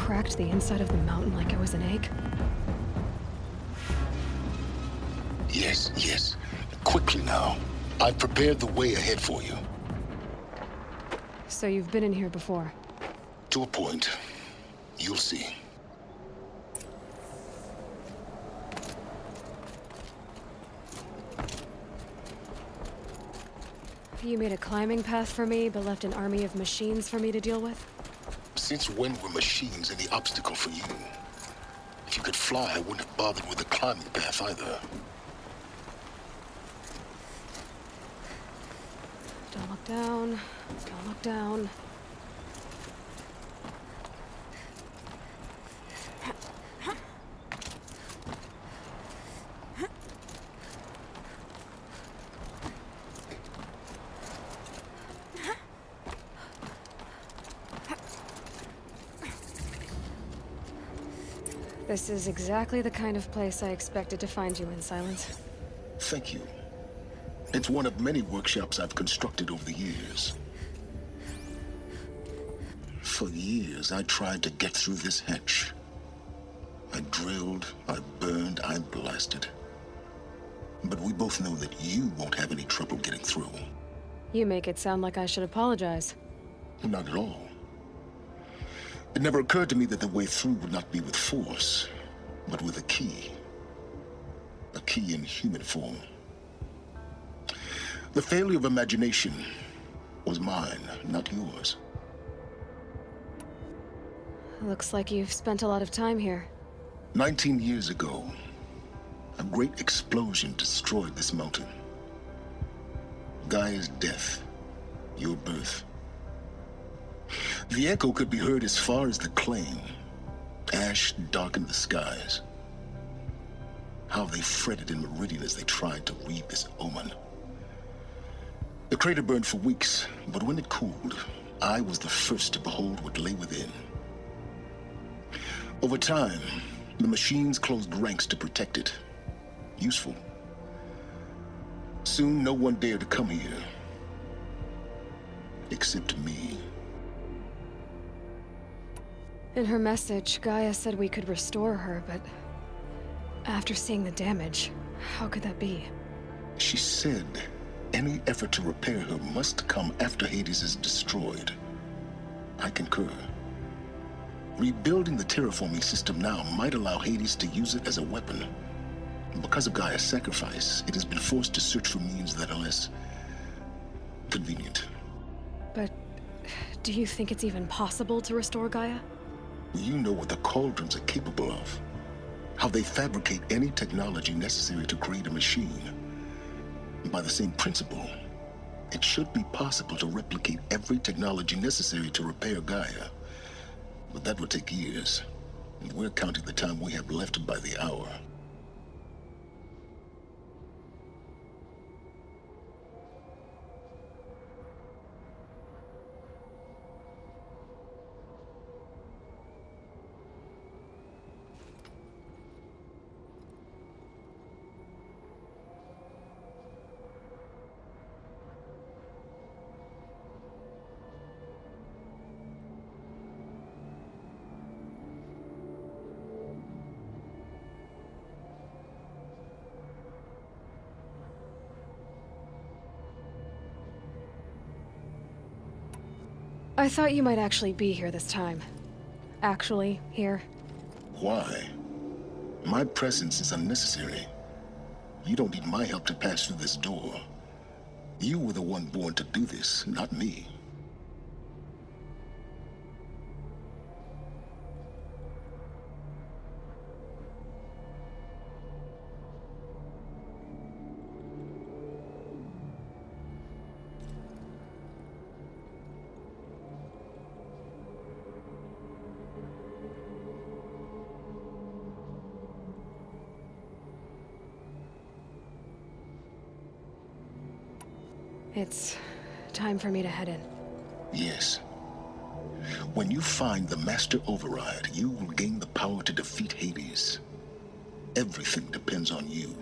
cracked the inside of the mountain like it was an egg? Yes, yes. Quickly now. I've prepared the way ahead for you. So you've been in here before? To a point. You'll see. You made a climbing path for me, but left an army of machines for me to deal with? Since when were machines any obstacle for you? If you could fly, I wouldn't have bothered with the climbing path either. Don't look down. Don't look down. This is exactly the kind of place I expected to find you in, Silence. Thank you. It's one of many workshops I've constructed over the years. For years, I tried to get through this hatch. I drilled, I burned, I blasted. But we both know that you won't have any trouble getting through. You make it sound like I should apologize. Not at all. It never occurred to me that the way through would not be with force, but with a key. A key in human form. The failure of imagination was mine, not yours. Looks like you've spent a lot of time here. 19 years ago, a great explosion destroyed this mountain. Gaia's death, your birth. The echo could be heard as far as the claim. Ash darkened the skies. How they fretted in Meridian as they tried to read this omen. The crater burned for weeks, but when it cooled, I was the first to behold what lay within. Over time, the machines closed ranks to protect it. Useful. Soon, no one dared to come here. Except me. In her message, Gaia said we could restore her, but after seeing the damage, how could that be? She said any effort to repair her must come after Hades is destroyed. I concur. Rebuilding the terraforming system now might allow Hades to use it as a weapon. Because of Gaia's sacrifice, it has been forced to search for means that are less convenient. But do you think it's even possible to restore Gaia? You know what the Cauldrons are capable of. How they fabricate any technology necessary to create a machine. By the same principle, it should be possible to replicate every technology necessary to repair Gaia. But that would take years. And we're counting the time we have left by the hour. I thought you might actually be here this time. Actually, here. Why? My presence is unnecessary. You don't need my help to pass through this door. You were the one born to do this, not me. It's time for me to head in. Yes. When you find the Master Override, you will gain the power to defeat Hades. Everything depends on you.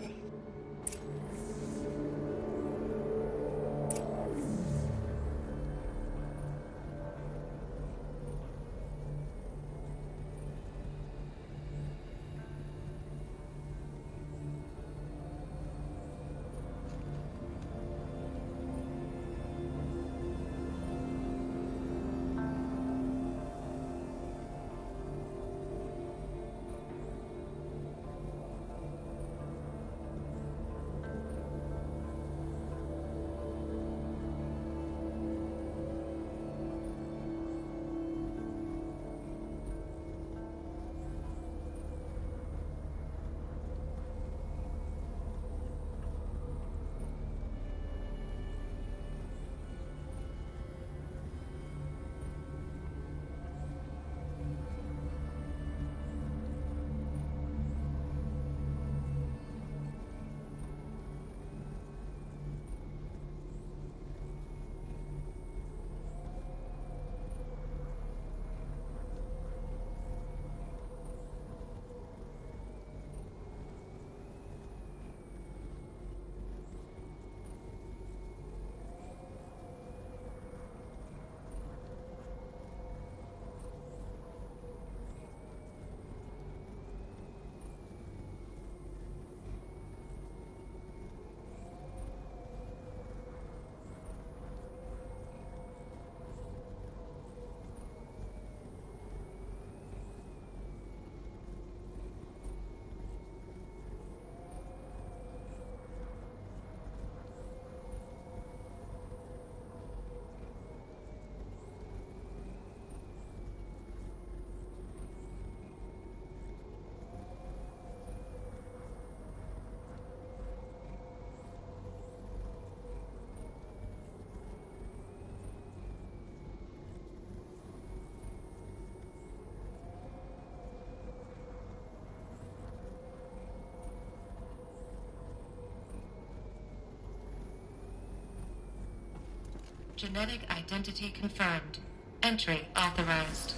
Genetic identity confirmed. Entry authorized.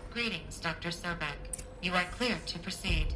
Greetings, Dr. Sobek. You are cleared to proceed.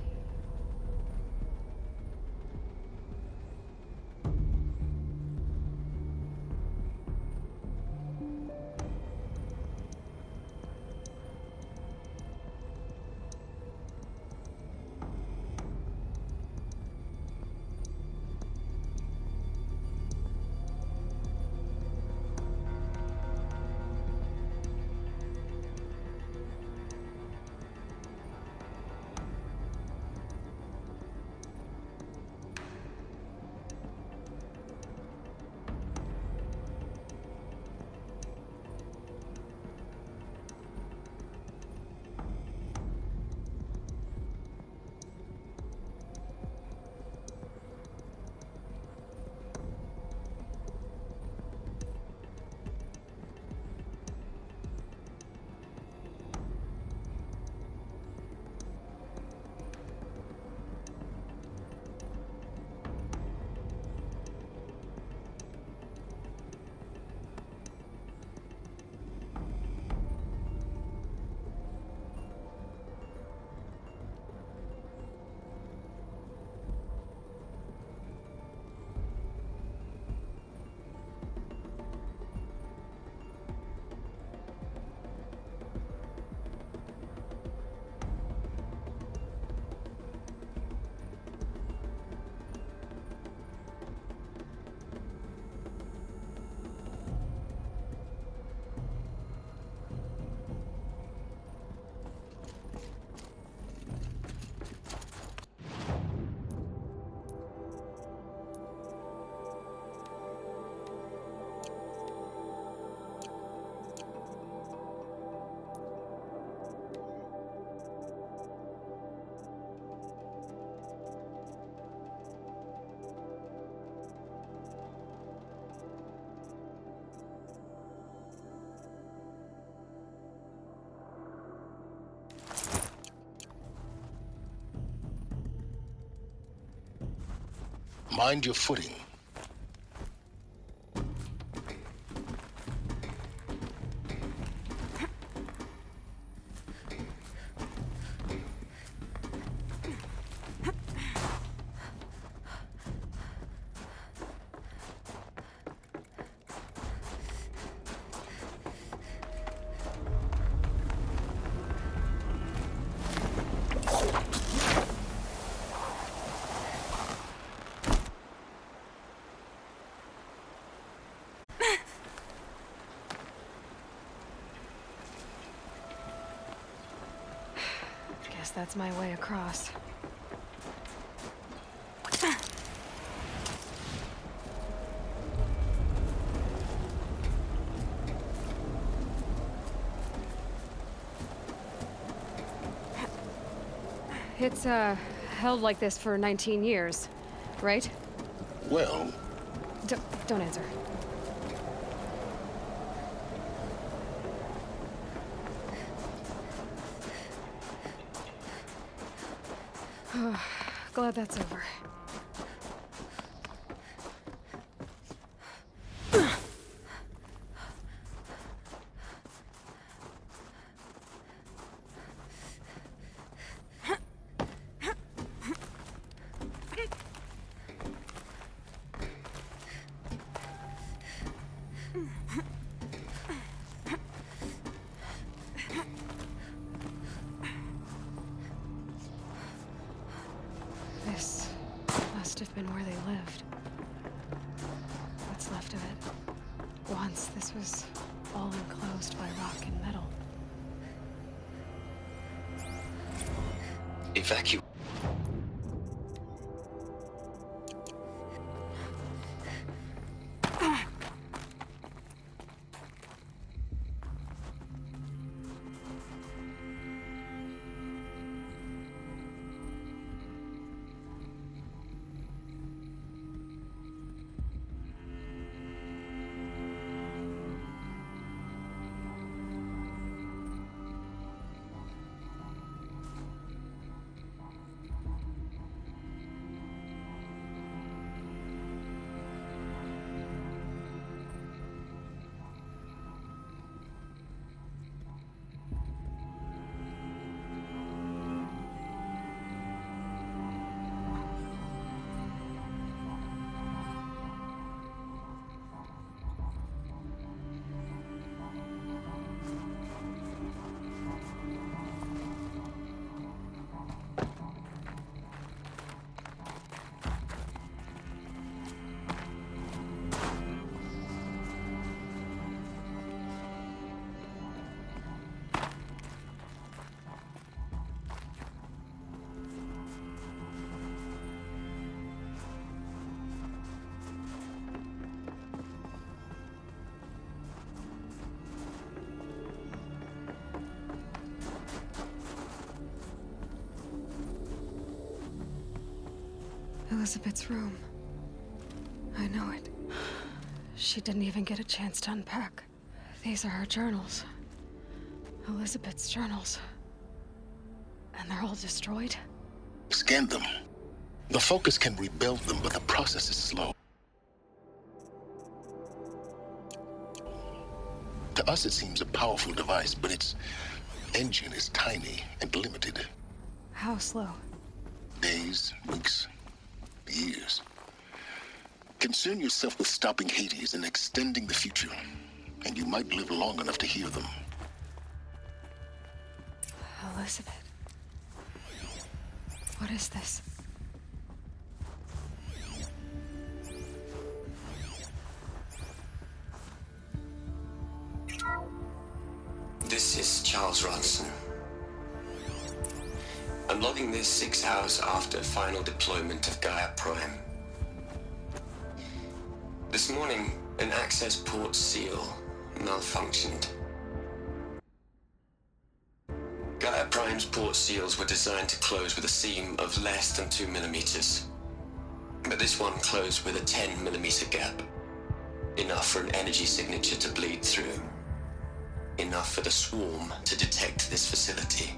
Mind your footing. Guess that's my way across. It's, held like this for 19 years, right? Well, Don't answer. Glad that's over. This must have been where they lived. What's left of it. Once this was all enclosed by rock and metal. evacuate. Elizabeth's room. I know it. She didn't even get a chance to unpack. These are her journals. Elizabeth's journals. And they're all destroyed? Scan them. The Focus can rebuild them, but the process is slow. To us, it seems a powerful device, but its engine is tiny and limited. How slow? Days, weeks, years. Concern yourself with stopping Hades and extending the future, and you might live long enough to hear them. Elizabeth. What is this? This is Charles Ronson. I'm logging this 6 hours after final deployment of Gaia Prime. This morning, an access port seal malfunctioned. Gaia Prime's port seals were designed to close with a seam of less than 2 millimeters. But this one closed with a 10 millimeter gap. Enough for an energy signature to bleed through. Enough for the swarm to detect this facility.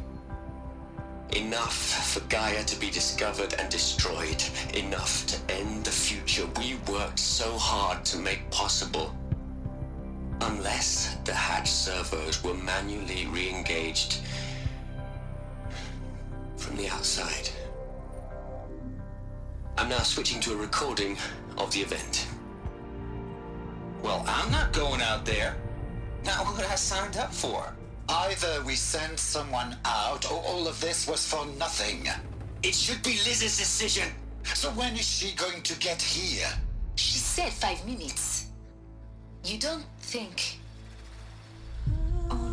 Enough for Gaia to be discovered and destroyed. Enough to end the future we worked so hard to make possible. Unless the hatch servos were manually re-engaged from the outside. I'm now switching to a recording of the event. Well, I'm not going out there. Not what I signed up for. Either we send someone out, or all of this was for nothing. It should be Liz's decision. So when is she going to get here? She said 5 minutes. You don't think... Oh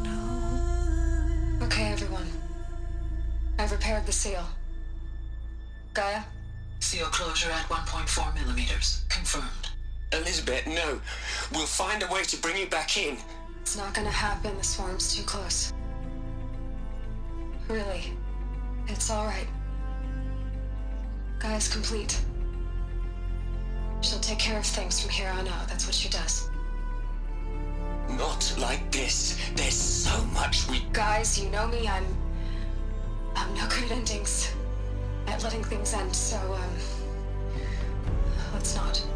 no. Okay, everyone. I've repaired the seal. Gaia? Seal closure at 1.4 millimeters. Confirmed. Elizabeth, no. We'll find a way to bring you back in. It's not gonna happen. The swarm's too close. Really. It's alright. Gaia's complete. She'll take care of things from here on out. That's what she does. Not like this. There's so much we... Guys, you know me. I'm no good at endings. At letting things end, so, let's not.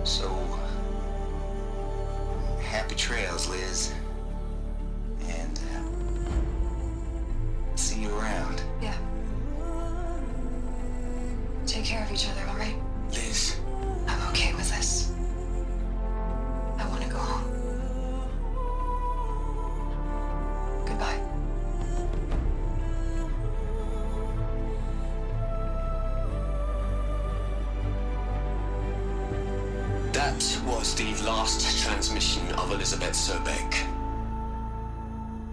So... happy trails, Liz. And, see you around. Yeah. Take care of each other, alright? Liz. I'm okay with this. I want to go home. Goodbye. That was the last transmission of Elizabeth Sobek.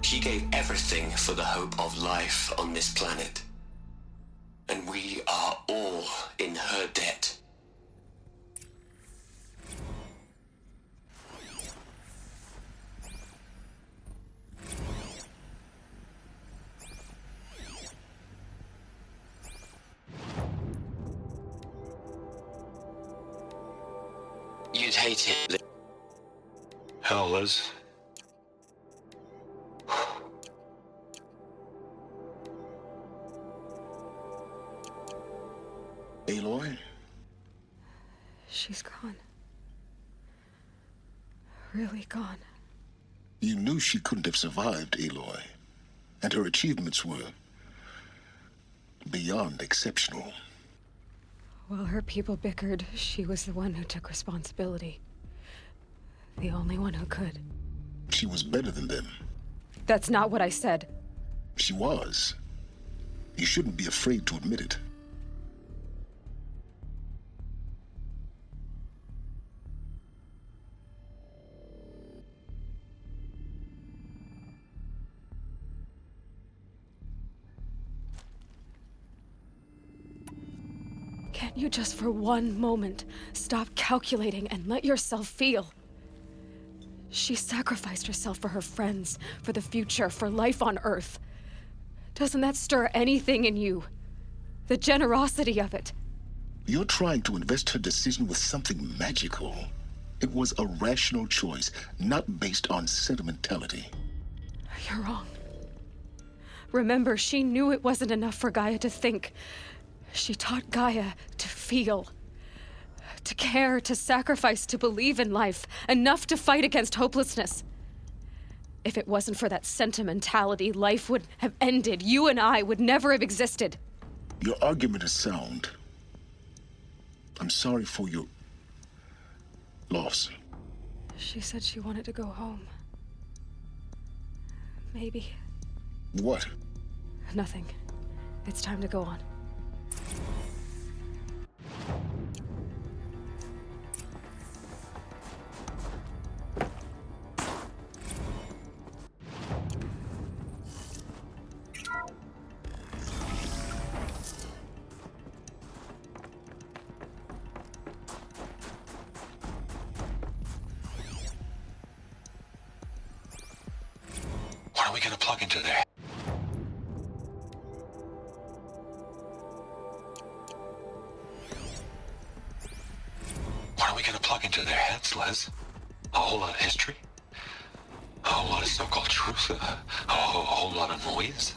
She gave everything for the hope of life on this planet. And we are all in her debt. You'd hate it. Hell, Liz. Aloy? She's gone. Really gone. You knew she couldn't have survived, Aloy. And her achievements were beyond exceptional. While her people bickered, she was the one who took responsibility. The only one who could. She was better than them. That's not what I said. She was. You shouldn't be afraid to admit it. Can't you just for one moment stop calculating and let yourself feel? She sacrificed herself for her friends, for the future, for life on Earth. Doesn't that stir anything in you? The generosity of it. You're trying to invest her decision with something magical. It was a rational choice, not based on sentimentality. You're wrong. Remember, she knew it wasn't enough for Gaia to think. She taught Gaia to feel. To care, to sacrifice, to believe in life. Enough to fight against hopelessness. If it wasn't for that sentimentality, life would have ended. You and I would never have existed. Your argument is sound. I'm sorry for your loss. She said she wanted to go home. Maybe. What? Nothing. It's time to go on. What are we gonna plug into there? What are we gonna plug into their heads, Les? A whole lot of history? A whole lot of so-called truth? A whole lot of noise?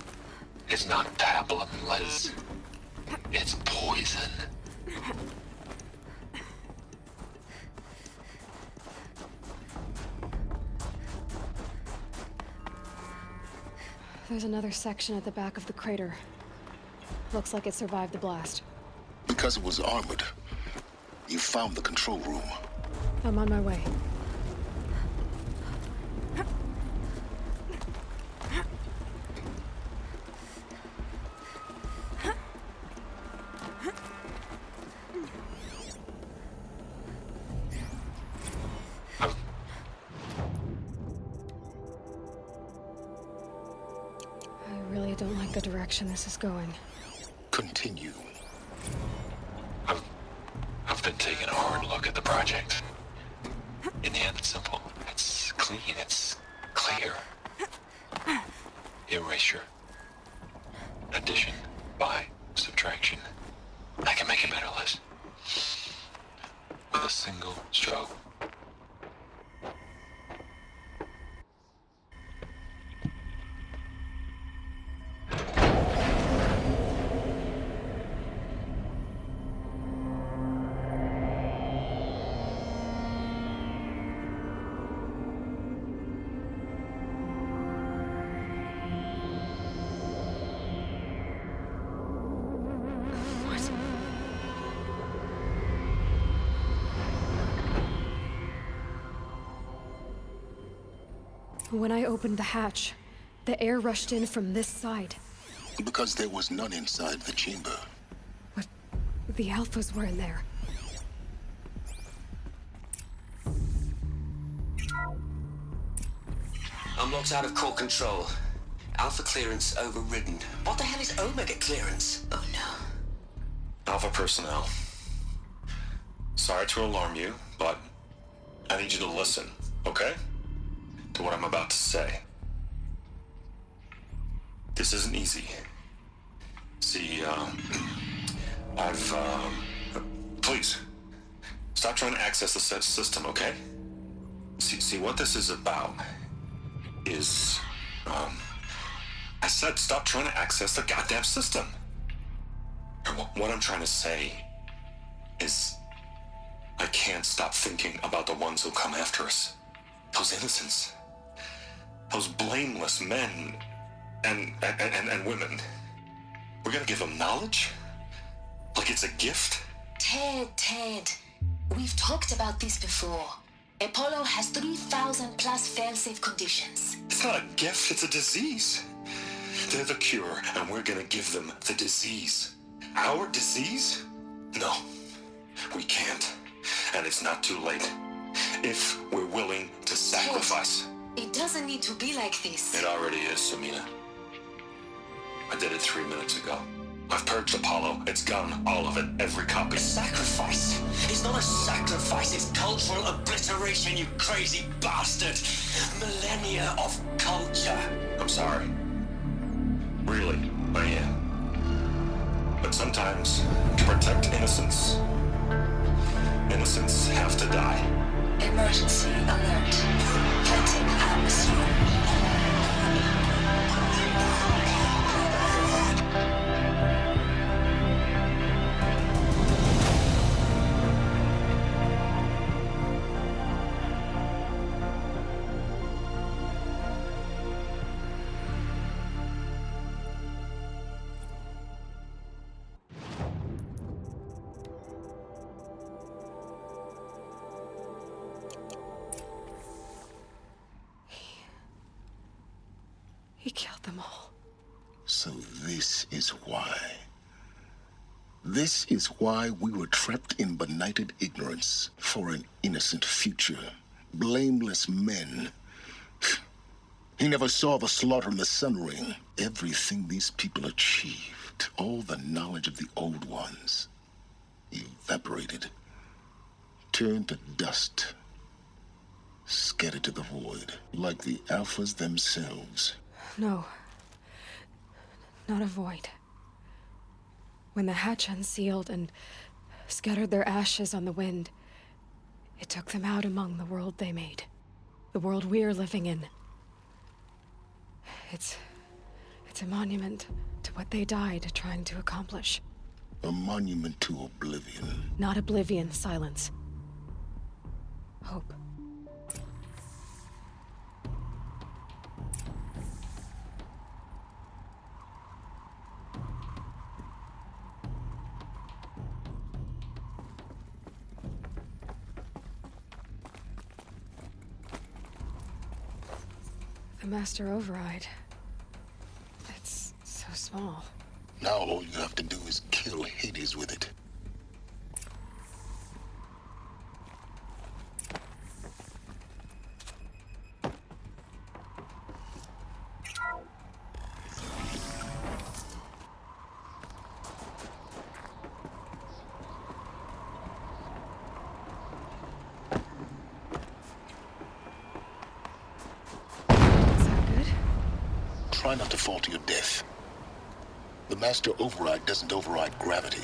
It's not pablum, Les. It's poison. There's another section at the back of the crater. Looks like it survived the blast. Because it was armored. You found the control room. I'm on my way. I really don't like the direction this is going. Continue. I've been taking a hard look at the project. In the end, it's simple. It's clean. It's clear. Erasure. Addition. By subtraction. I can make it better, Liz. With a single stroke. When I opened the hatch, the air rushed in from this side. Because there was none inside the chamber. But the Alphas were in there. Unlocked out of core control. Alpha clearance overridden. What the hell is Omega clearance? Oh no. Alpha personnel. Sorry to alarm you, but I need you to listen, okay? To what I'm about to say. This isn't easy. See, please, stop trying to access the system, okay? See, what this is about is, I said stop trying to access the goddamn system. And what I'm trying to say is, I can't stop thinking about the ones who come after us. Those innocents. Those blameless men and women. We're gonna give them knowledge? Like it's a gift? Ted. We've talked about this before. Apollo has 3,000 plus fail-safe conditions. It's not a gift, it's a disease. They're the cure, and we're gonna give them the disease. Our disease? No, we can't. And it's not too late. If we're willing to sacrifice. It doesn't need to be like this. It already is, Samina. I did it 3 minutes ago. I've purged Apollo. It's gone. All of it. Every copy. Sacrifice? It's not a sacrifice, it's cultural obliteration, you crazy bastard! Millennia of culture! I'm sorry. Really, I am. But But sometimes, to protect innocence, innocents have to die. Emergency alert. Fighting atmosphere. He killed them all. So this is why. This is why we were trapped in benighted ignorance for an innocent future. Blameless men. He never saw the slaughter in the Sun Ring. Everything these people achieved, all the knowledge of the old ones, evaporated, turned to dust, scattered to the void, like the Alphas themselves. No. Not a void. When the hatch unsealed and scattered their ashes on the wind, it took them out among the world they made. The world we're living in. It's a monument to what they died trying to accomplish. A monument to oblivion. Not oblivion, silence. Hope. The Master Override. It's so small. Now all you have to do is kill Hades with it. Try not to fall to your death. The Master Override doesn't override gravity.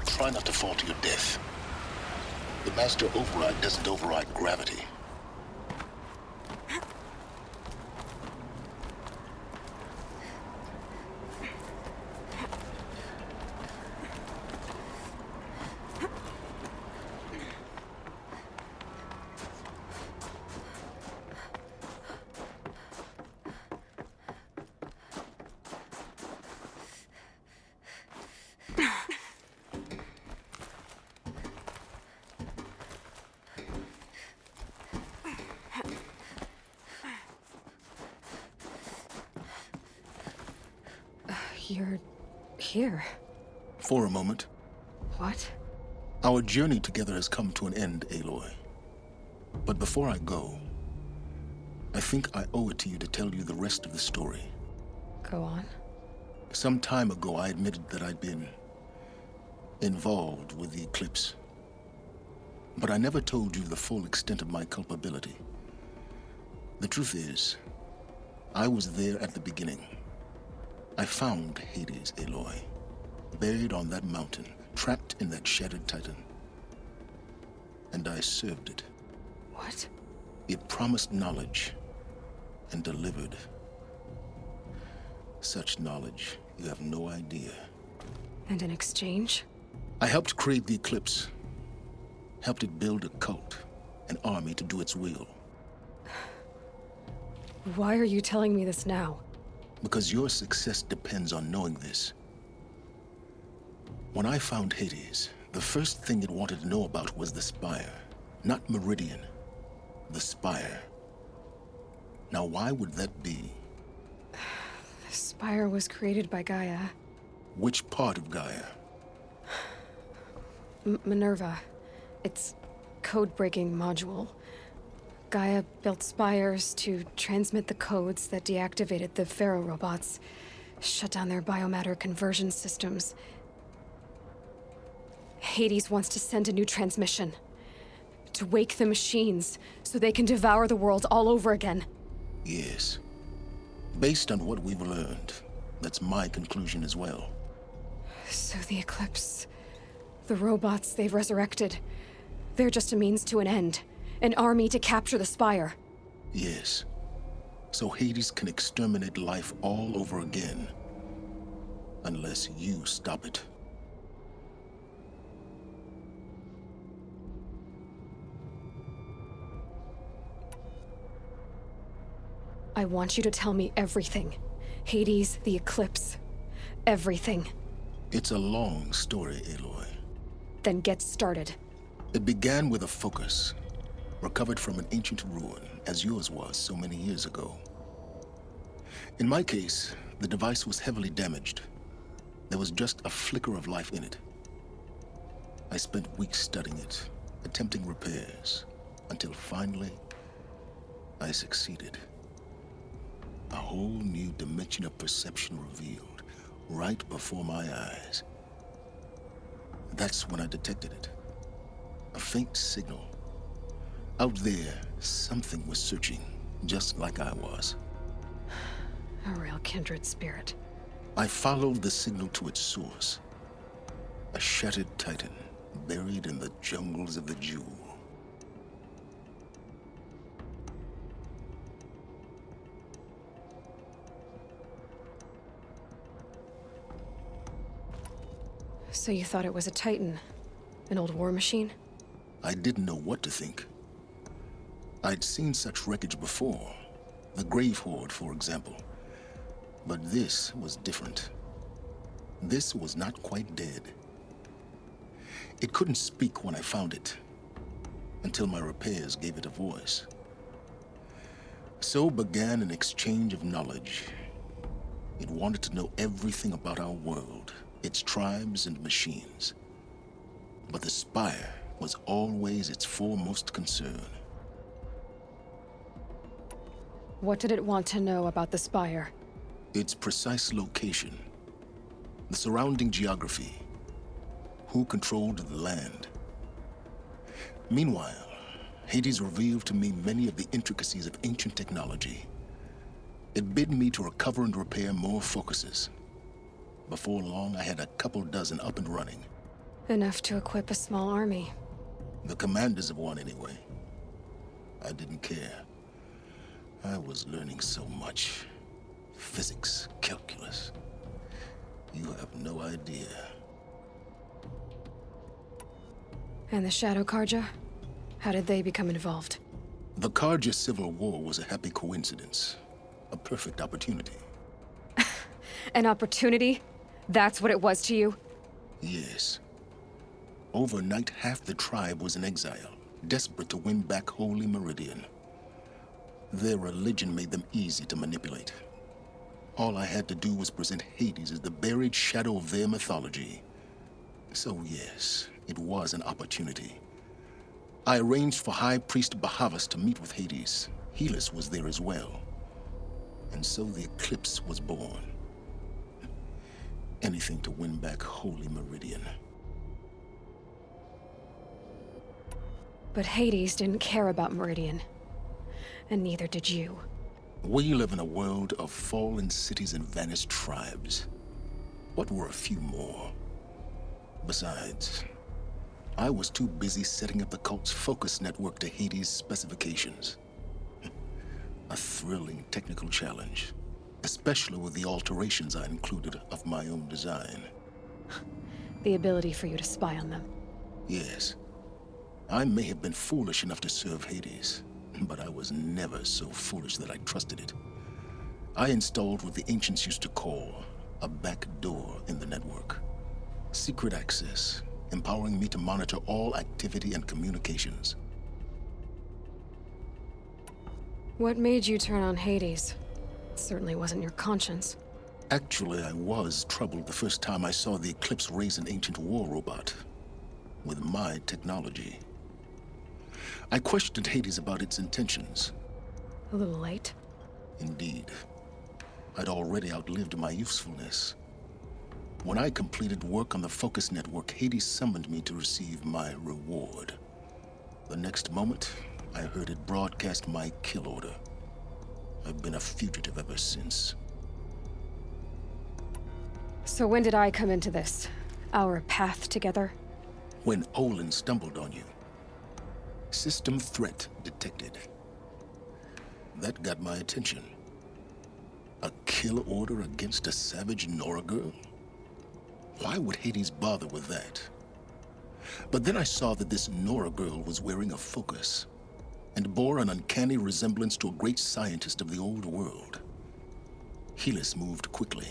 Try not to fall to your death. The Master Override doesn't override gravity. You're here. For a moment. What? Our journey together has come to an end, Aloy. But before I go, I think I owe it to you to tell you the rest of the story. Go on. Some time ago, I admitted that I'd been involved with the eclipse. But I never told you the full extent of my culpability. The truth is, I was there at the beginning. I found Hades, Aloy, buried on that mountain, trapped in that shattered titan. And I served it. What? It promised knowledge and delivered. Such knowledge, you have no idea. And in exchange? I helped create the eclipse. Helped it build a cult, an army to do its will. Why are you telling me this now? Because your success depends on knowing this. When I found Hades, the first thing it wanted to know about was the Spire. Not Meridian. The Spire. Now, why would that be? The Spire was created by Gaia. Which part of Gaia? Minerva. Its code-breaking module. Gaia built spires to transmit the codes that deactivated the Pharaoh robots, shut down their biomatter conversion systems. Hades wants to send a new transmission. To wake the machines, so they can devour the world all over again. Yes. Based on what we've learned, that's my conclusion as well. So the Eclipse... the robots they've resurrected... they're just a means to an end. An army to capture the Spire. Yes. So Hades can exterminate life all over again. Unless you stop it. I want you to tell me everything. Hades, the Eclipse. Everything. It's a long story, Aloy. Then get started. It began with a focus. Recovered from an ancient ruin, as yours was so many years ago. In my case, the device was heavily damaged. There was just a flicker of life in it. I spent weeks studying it, attempting repairs, until finally, I succeeded. A whole new dimension of perception revealed, right before my eyes. That's when I detected it. A faint signal. Out there, something was searching, just like I was. A real kindred spirit. I followed the signal to its source. A shattered titan, buried in the jungles of the Jewel. So you thought it was a titan? An old war machine? I didn't know what to think. I'd seen such wreckage before. The Grave Horde, for example. But this was different. This was not quite dead. It couldn't speak when I found it, until my repairs gave it a voice. So began an exchange of knowledge. It wanted to know everything about our world, its tribes and machines. But the Spire was always its foremost concern. What did it want to know about the Spire? Its precise location, the surrounding geography, who controlled the land. Meanwhile, Hades revealed to me many of the intricacies of ancient technology. It bid me to recover and repair more focuses. Before long, I had a couple dozen up and running. Enough to equip a small army. The commanders of one, anyway. I didn't care. I was learning so much. Physics, calculus. You have no idea. And the Shadow Karja? How did they become involved? The Karja Civil War was a happy coincidence. A perfect opportunity. An opportunity? That's what it was to you? Yes. Overnight, half the tribe was in exile, desperate to win back Holy Meridian. Their religion made them easy to manipulate. All I had to do was present Hades as the buried shadow of their mythology. So yes, it was an opportunity. I arranged for High Priest Bahavas to meet with Hades. Helis was there as well. And so the Eclipse was born. Anything to win back Holy Meridian. But Hades didn't care about Meridian. And neither did you. We live in a world of fallen cities and vanished tribes. What were a few more? Besides, I was too busy setting up the cult's focus network to Hades' specifications. A thrilling technical challenge, especially with the alterations I included of my own design. The ability for you to spy on them. Yes. I may have been foolish enough to serve Hades, but I was never so foolish that I trusted it. I installed what the ancients used to call a back door in the network. Secret access, empowering me to monitor all activity and communications. What made you turn on Hades? It certainly wasn't your conscience. Actually, I was troubled the first time I saw the Eclipse raise an ancient war robot with my technology. I questioned Hades about its intentions. A little late. Indeed. I'd already outlived my usefulness. When I completed work on the Focus Network, Hades summoned me to receive my reward. The next moment, I heard it broadcast my kill order. I've been a fugitive ever since. So when did I come into this? Our path together? When Olin stumbled on you. System threat detected. That got my attention. A kill order against a savage Nora girl? Why would Hades bother with that? But then I saw that this Nora girl was wearing a focus and bore an uncanny resemblance to a great scientist of the old world. Helis moved quickly.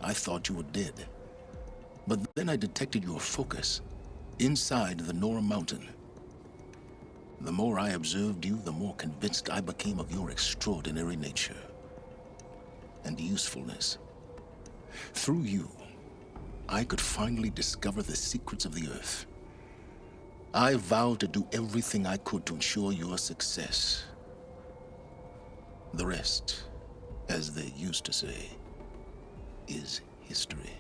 I thought you were dead. But then I detected your focus inside the Nora Mountain. The more I observed you, the more convinced I became of your extraordinary nature and usefulness. Through you, I could finally discover the secrets of the Earth. I vowed to do everything I could to ensure your success. The rest, as they used to say, is history.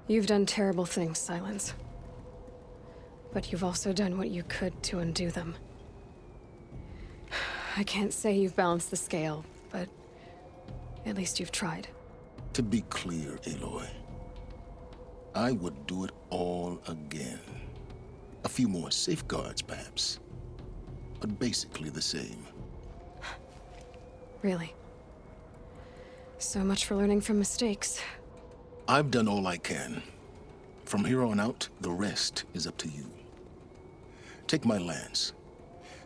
You've done terrible things, Silence. But you've also done what you could to undo them. I can't say you've balanced the scale, but at least you've tried. To be clear, Aloy, I would do it all again. A few more safeguards, perhaps, but basically the same. Really? So much for learning from mistakes. I've done all I can. From here on out, the rest is up to you. Take my lance.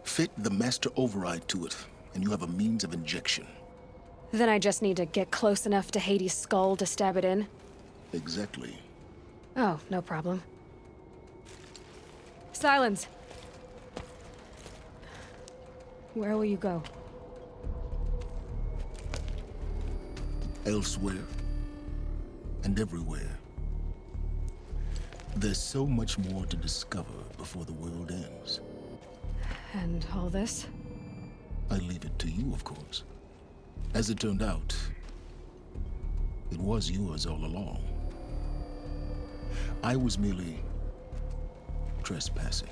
Fit the master override to it, and you have a means of injection. Then I just need to get close enough to Hades' skull to stab it in? Exactly. Oh, no problem. Silence! Where will you go? Elsewhere. And everywhere. There's so much more to discover before the world ends. And all this? I leave it to you, of course. As it turned out, it was yours all along. I was merely trespassing.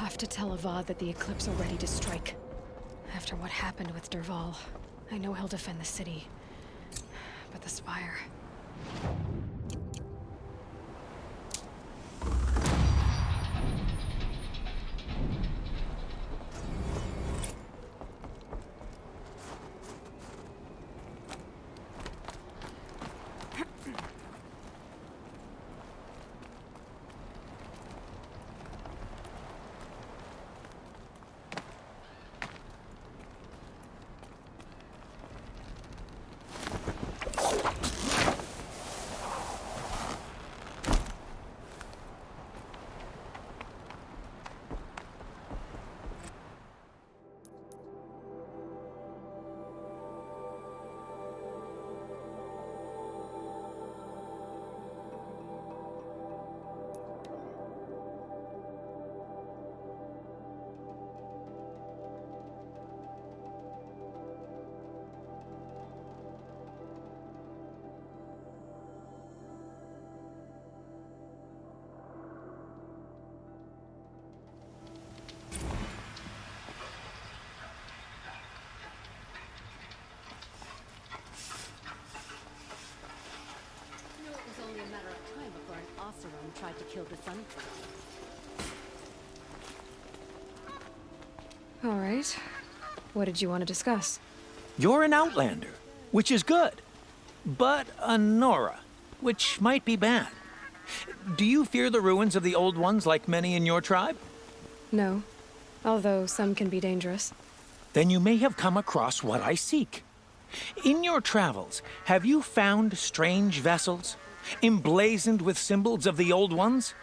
have to tell Avad that the Eclipse are ready to strike. After what happened with Derval, I know he'll defend the city. But the Spire... Tried to kill the sun. All right. What did you want to discuss? You're an Outlander, which is good. But a Nora, which might be bad. Do you fear the ruins of the Old Ones like many in your tribe? No. Although some can be dangerous. Then you may have come across what I seek. In your travels, have you found strange vessels? Emblazoned with symbols of the Old Ones?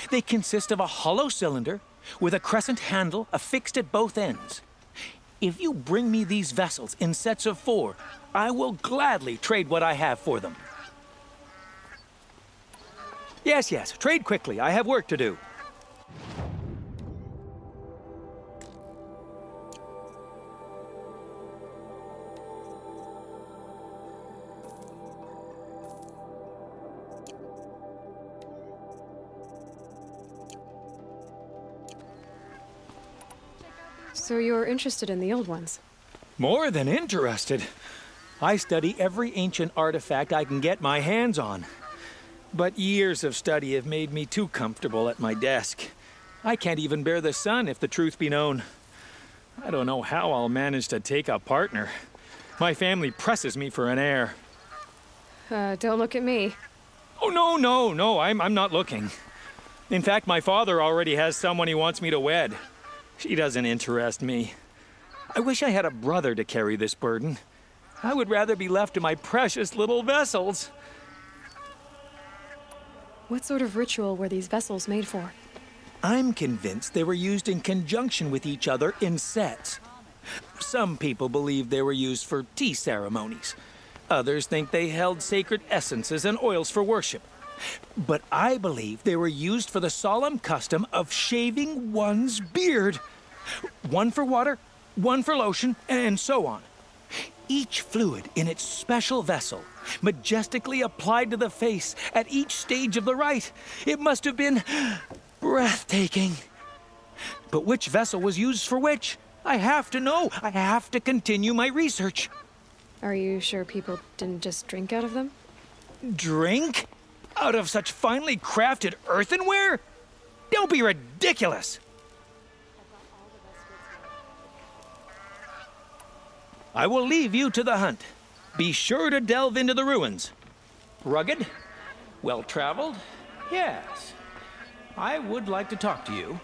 They consist of a hollow cylinder with a crescent handle affixed at both ends. If you bring me these vessels in sets of 4, I will gladly trade what I have for them. Yes, trade quickly. I have work to do. So you're interested in the Old Ones? More than interested. I study every ancient artifact I can get my hands on. But years of study have made me too comfortable at my desk. I can't even bear the sun, if the truth be known. I don't know how I'll manage to take a partner. My family presses me for an heir. Don't look at me. Oh, no, I'm not looking. In fact, my father already has someone he wants me to wed. She doesn't interest me. I wish I had a brother to carry this burden. I would rather be left to my precious little vessels. What sort of ritual were these vessels made for? I'm convinced they were used in conjunction with each other in sets. Some people believe they were used for tea ceremonies. Others think they held sacred essences and oils for worship. But I believe they were used for the solemn custom of shaving one's beard. One for water, one for lotion, and so on. Each fluid in its special vessel, majestically applied to the face at each stage of the rite. It must have been breathtaking. But which vessel was used for which? I have to know. I have to continue my research. Are you sure people didn't just drink out of them? Drink? Out of such finely crafted earthenware? Don't be ridiculous! I will leave you to the hunt. Be sure to delve into the ruins. Rugged? Well-traveled? Yes. I would like to talk to you.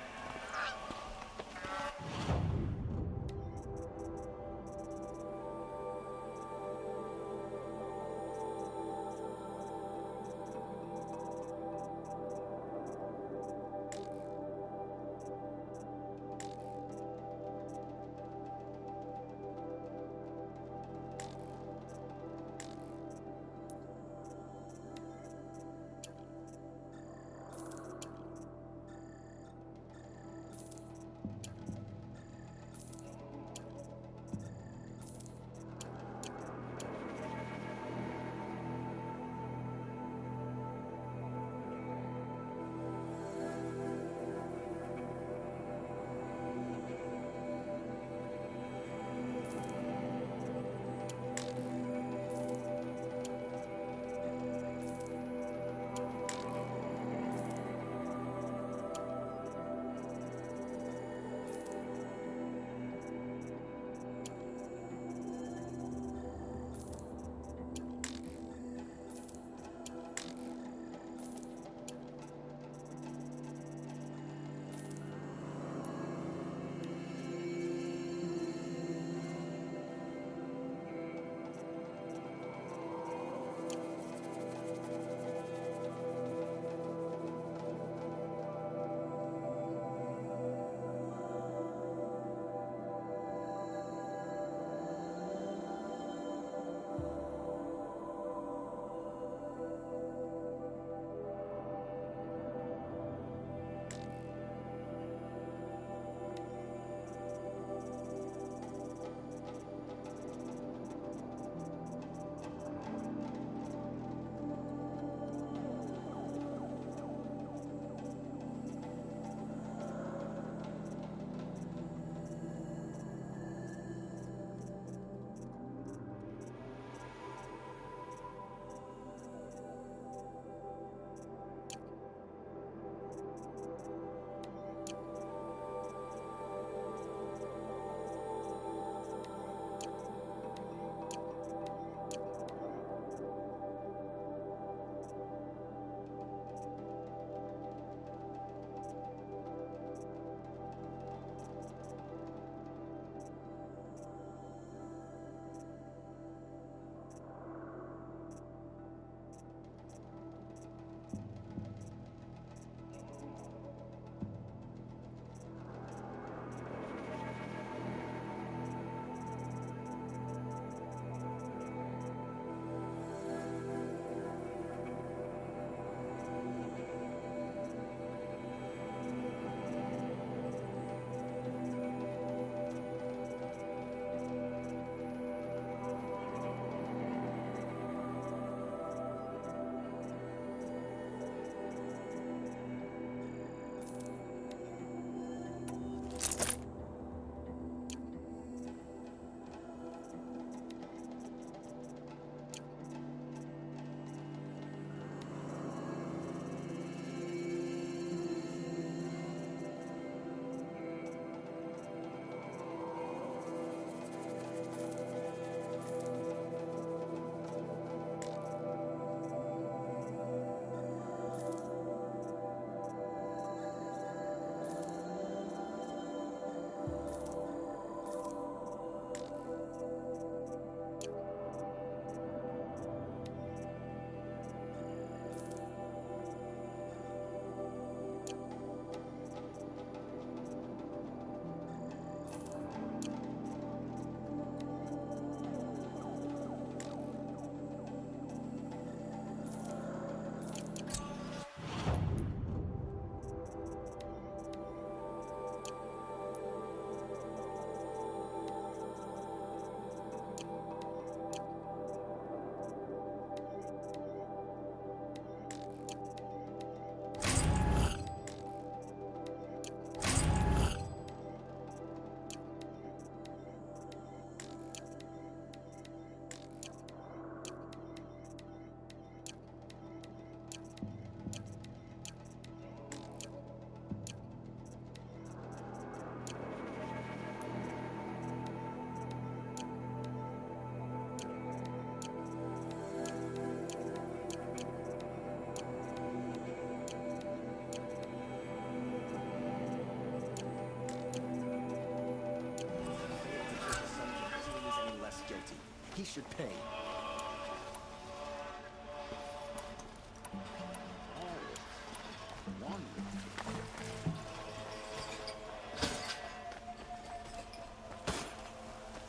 penalty. He should pay.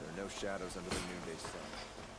There are no shadows under the noonday sun.